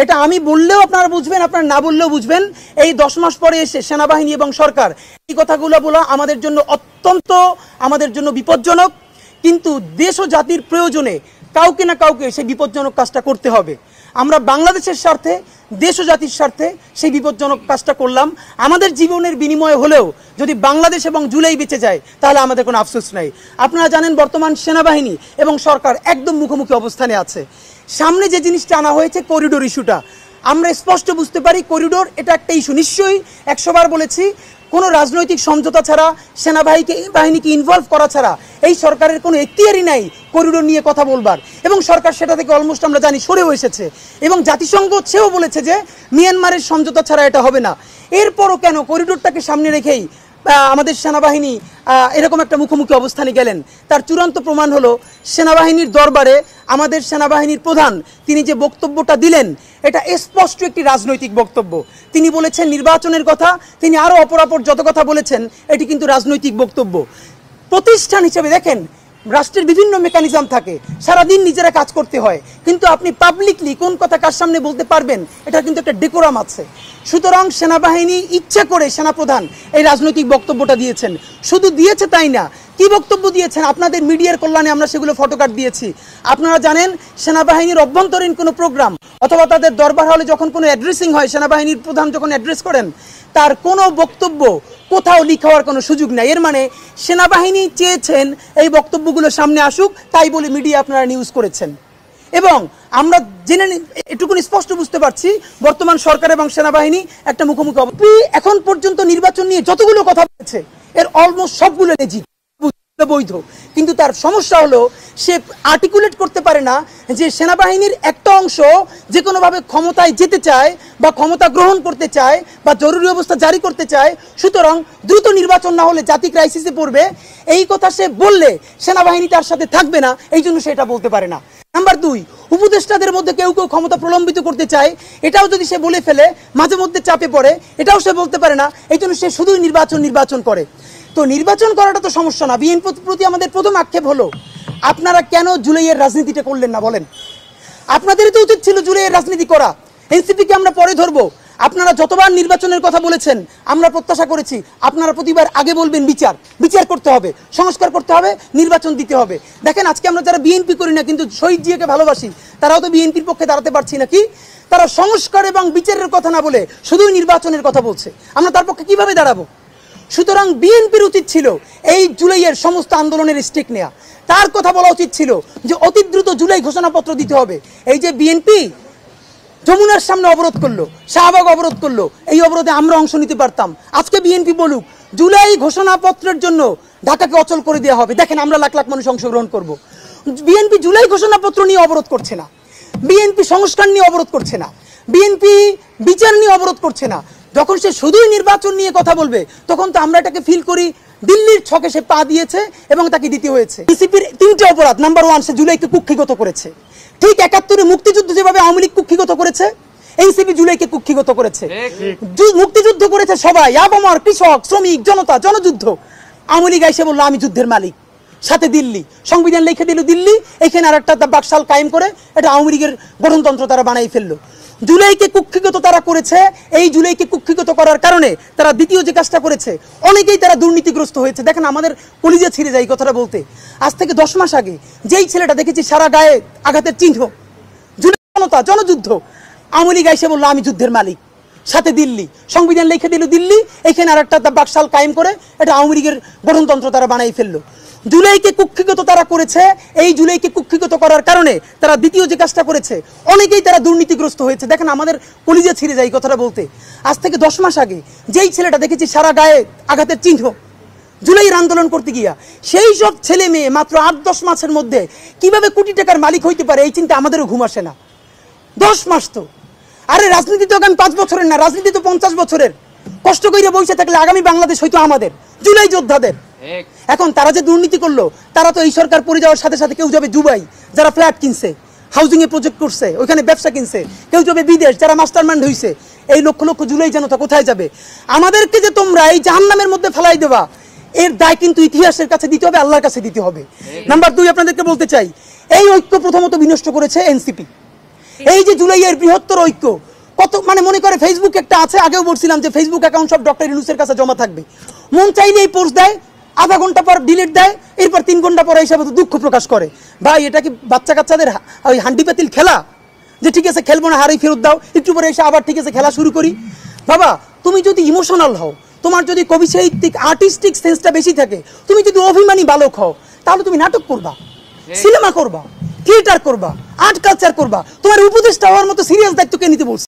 এটা আমি বললেও আপনারা বুঝবেন, আপনারা না বললেও বুঝবেন। এই 10 মাস পরে এসে সেনাবাহিনী এবং সরকার এই কথাগুলো বলা আমাদের জন্য অত্যন্ত বিপজ্জনক। কিন্তু দেশ ও জাতির প্রয়োজনে কাউকে না কাউকে সেই বিপজ্জনক কাজটা করতে হবে। আমরা বাংলাদেশের স্বার্থে, দেশ ও জাতির স্বার্থে সেই বিপজ্জনক কাজটা করলাম। আমাদের জীবনের বিনিময়ে হলেও যদি বাংলাদেশ এবং জুলাই বেঁচে যায় তাহলে আমাদের কোনো আফসোস নাই। আপনারা জানেন বর্তমান সেনাবাহিনী এবং সরকার একদম মুখোমুখি অবস্থানে আছে। সামনে যে জিনিসটা আনা হয়েছে করিডোর ইস্যুটা, আমরা স্পষ্ট বুঝতে পারি করিডোর এটা একটা ইস্যু। নিশ্চয়ই 100 বার বলেছি, কোনো রাজনৈতিক সমঝোতা ছাড়া, সেনাবাহিনীকে ইনভলভ করা ছাড়া এই সরকারের কোনো এখতিয়ারই নাই করিডোর নিয়ে কথা বলবার। এবং সরকার সেটা থেকে অলমোস্ট আমরা জানি সরেও এসেছে। এবং জাতিসংঘ সেও বলেছে যে মিয়ানমারের সমঝোতা ছাড়া এটা হবে না। এরপরও কেন করিডোরটাকে সামনে রেখেই আমাদের সেনাবাহিনী এরকম একটা মুখোমুখি অবস্থানে গেলেন? তার চূড়ান্ত প্রমাণ হলো সেনাবাহিনীর দরবারে আমাদের সেনাবাহিনীর প্রধান তিনি যে বক্তব্যটা দিলেন এটা স্পষ্ট একটি রাজনৈতিক বক্তব্য। তিনি বলেছেন নির্বাচনের কথা, তিনি আরও অপরাপর যত কথা বলেছেন এটি কিন্তু রাজনৈতিক বক্তব্য। প্রতিষ্ঠান হিসেবে দেখেন রাষ্ট্রের বিভিন্ন মেকানিজম থাকে, সারাদিন নিজেরা কাজ করতে হয়, কিন্তু আপনি পাবলিকলি কোন কথা কার সামনে বলতে পারবেন এটা কিন্তু একটা ডেকোরাম আছে। সুতরাং সেনাবাহিনী ইচ্ছা করে সেনাপ্রধান এই রাজনৈতিক বক্তব্যটা দিয়েছেন। শুধু দিয়েছে তাই না, কি বক্তব্য দিয়েছেন আপনাদের মিডিয়ার কল্যাণে আমরা সেগুলো ফটোকার্ড দিয়েছি। আপনারা জানেন সেনাবাহিনীর অভ্যন্তরীণ কোনো প্রোগ্রাম অথবা তাদের দরবার হলে যখন কোনো অ্যাড্রেসিং হয়, সেনাবাহিনীর প্রধান যখন অ্যাড্রেস করেন তার কোনো বক্তব্য কোথাও লিক হওয়ার কোনো সুযোগ নাই। এর মানে সেনাবাহিনী চেয়েছেন এই বক্তব্যগুলো সামনে আসুক, তাই বলে মিডিয়া আপনারা নিউজ করেছেন। এবং আমরা জেনে এটুকুনি স্পষ্ট বুঝতে পারছি বর্তমান সরকার এবং সেনাবাহিনী একটা মুখোমুখি। এখন পর্যন্ত নির্বাচন নিয়ে যতগুলো কথা বলেছে এর অলমোস্ট সবগুলো বৈধ, কিন্তু তার সমস্যা হলো সে আর্টিকুলেট করতে পারে না যে সেনাবাহিনীর একটা অংশ যে কোনোভাবে ক্ষমতায় যেতে চায় বা ক্ষমতা গ্রহণ করতে চায় বা জরুরি অবস্থা জারি করতে চায়, সুতরাং দ্রুত নির্বাচন না হলে জাতি ক্রাইসিসে পড়বে। এই কথা সে বললে সেনাবাহিনী তার সাথে থাকবে না, এই জন্য সে এটা বলতে পারে না। নাম্বার 2, উপদেষ্টাদের মধ্যে কেউ কেউ ক্ষমতা প্রলম্বিত করতে চায়, এটাও যদি সে বলে ফেলে মাঝে মধ্যে চাপে পড়ে, এটাও সে বলতে পারে না, এই জন্য সে শুধুই নির্বাচন করে। তো নির্বাচন করাটা তো সমস্যা না। বিএনপির প্রতি আমাদের প্রথম আক্ষেপ হলো আপনারা কেন জুলাইয়ের রাজনীতিটা করলেন না বলেন? আপনাদেরই তো উচিত ছিল জুলাইয়ের রাজনীতি করা। এনসিপিকে আমরা পরে ধরবো। আপনারা যতবার নির্বাচনের কথা বলেছেন আমরা প্রত্যাশা করেছি আপনারা প্রতিবার আগে বলবেন বিচার করতে হবে, সংস্কার করতে হবে, নির্বাচন দিতে হবে। দেখেন আজকে আমরা যারা বিএনপি করি না কিন্তু শহীদ জিয়াকে ভালোবাসি তারাও তো বিএনপির পক্ষে দাঁড়াতে পারছি নাকি? তারা সংস্কার এবং বিচারের কথা না বলে শুধুই নির্বাচনের কথা বলছে, আমরা তার পক্ষে কিভাবে দাঁড়াবো? সুতরাং বিএনপির উচিত ছিল এই জুলাইয়ের সমস্ত আন্দোলনের স্টেক নেওয়া। তার কথা বলা উচিত ছিল যে অতি দ্রুত জুলাই ঘোষণাপত্র দিতে হবে। এই যে বিএনপি যমুনার সামনে অবরোধ করলো, শাহবাগ অবরোধ করলো, এই অবরোধে আমরা অংশ নিতে পারতাম। আজকে বিএনপি বলুক জুলাই ঘোষণাপত্রের জন্য ঢাকাকে অচল করে দেওয়া হবে, দেখেন আমরা লাখ লাখ মানুষ অংশগ্রহণ করব। বিএনপি জুলাই ঘোষণাপত্র নিয়ে অবরোধ করছে না, বিএনপি সংস্কার নিয়ে অবরোধ করছে না, বিএনপি বিচার নিয়ে অবরোধ করছে না। যখন সে শুধুই নির্বাচন নিয়ে কথা বলবে তখন তো আমরা এটাকে ফিল করি দিল্লির ছকে সে পা দিয়েছে এবং তাকে দিতে হয়েছে। বিসিপির 3টে অপরাধ। নাম্বার 1, সে জুলাইকে কুক্ষিগত করেছে। ঠিক 71-এ মুক্তিযুদ্ধ যেভাবে আওয়ামী লীগ কুক্ষিগত করেছে, এনসিপি জুলাইকে কুক্ষিগত করেছে। মুক্তিযুদ্ধ করেছে সবাই, আবমর, কৃষক, শ্রমিক, জনতা, জনযুদ্ধ। আওয়ামী লীগ এসে বললো আমি যুদ্ধের মালিক, সাথে দিল্লি সংবিধান লিখে দিল দিল্লি, এখানে আর একটা বাকশাল কায়েম করে এটা আওয়ামী লীগের গঠনতন্ত্র তারা বানাই ফেললো। জুলাইকে কুক্ষিগত তারা করেছে। এই জুলাইকে কুক্ষিগত করার কারণে তারা দ্বিতীয় যে কাজটা করেছে, অনেকেই তারা দুর্নীতিগ্রস্ত হয়েছে। দেখেন আমাদের কলিজা ছিঁড়ে যায় এই কথাটা বলতে। আজ থেকে 10 মাস আগে যেই ছেলেটা দেখেছি সারা গায়ে আঘাতের চিহ্ন, জুলাই জনতা, জনযুদ্ধ, আওয়ামী লীগ এসে বললো আমি যুদ্ধের মালিক, সাথে দিল্লি সংবিধান লিখে দিল দিল্লি, এখানে আর একটা বাকশাল কায়েম করে এটা আওয়ামী লীগের গঠনতন্ত্র তারা বানাই ফেললো। জুলাইকে কুক্ষিগত তারা করেছে। এই জুলাইকে কুক্ষিগত করার কারণে তারা দ্বিতীয় যে কাজটা করেছে, অনেকেই তারা দুর্নীতিগ্রস্ত হয়েছে। দেখেন আমাদের কলিজা ছিঁড়ে যায় এই কথাটা বলতে। আজ থেকে 10 মাস আগে যেই ছেলেটা দেখেছি সারা গায়ে আঘাতের চিহ্ন, জুলাইয়ের আন্দোলন করতে গিয়া সেই সব ছেলে মেয়ে মাত্র 8-10 মাসের মধ্যে কিভাবে কোটি টাকার মালিক হইতে পারে এই চিন্তা আমাদেরও ঘুম আসে না। 10 মাস তো, আরে রাজনীতি তো আগামী 5 বছরের না, রাজনীতি তো 50 বছরের। কষ্ট করে বসে থাকলে আগামী বাংলাদেশ হয়তো আমাদের, জুলাই যোদ্ধাদের। এখন তারা যে দুর্নীতি করলো, তারা তো এই সরকার পড়ে যাওয়ার সাথে সাথে কেউ যাবে দুবাই, যারা ফ্ল্যাট কিনছে, হাউজিং এ প্রজেক্ট করছে, ওইখানে ব্যবসা কিনছে, কেউ যাবে বিদেশ, যারা মাস্টারমাইন্ড হইছে। এই লক্ষ লক্ষ জুলাই জনতা কোথায় যাবে? আমাদেরকে যে তোমরা এই জাহান্নামের মধ্যে ফেলাই দেবা, এর দায় কিন্তু ইতিহাসের কাছে দিতে হবে, আল্লাহর কাছে দিতে হবে। নাম্বার 2, আপনাদেরকে বলতে চাই এই ঐক্য প্রথমত বিনষ্ট করেছে এনসিপি। এই যে জুলাইয়ের বৃহত্তর ঐক্য কত মানে মনে করে ফেসবুক একটা আছে, আগেও বলছিলাম যে ফেসবুক অ্যাকাউন্ট সব ডক্টর ইউনূসের কাছে জমা থাকবে, মন চাইলে এই পোস্ট দেয়, আধা ঘন্টা পর ডিলিট দেয়, এরপর 3 ঘন্টা পরে হিসাবে দুঃখ প্রকাশ করে। ভাই এটা কি বাচ্চা কাচ্চাদের ওই হান্ডি পাতিল খেলা যে ঠিক আছে খেলবো না, হারেই ফেরত দাও, একটু পরে এসে আবার ঠিক আছে খেলা শুরু করি? বাবা তুমি যদি ইমোশনাল হও, তোমার যদি কবি সাহিত্যিক আর্টিস্টিক সেন্সটা বেশি থাকে, তুমি যদি অভিমানী বালক হও, তাহলে তুমি নাটক করবা, সিনেমা করবা, থিয়েটার করবা, আর্ট কালচার করবা। তোমার উপদেষ্টা হওয়ার মতো সিরিয়াস দায়িত্ব কে নিতে বলছে?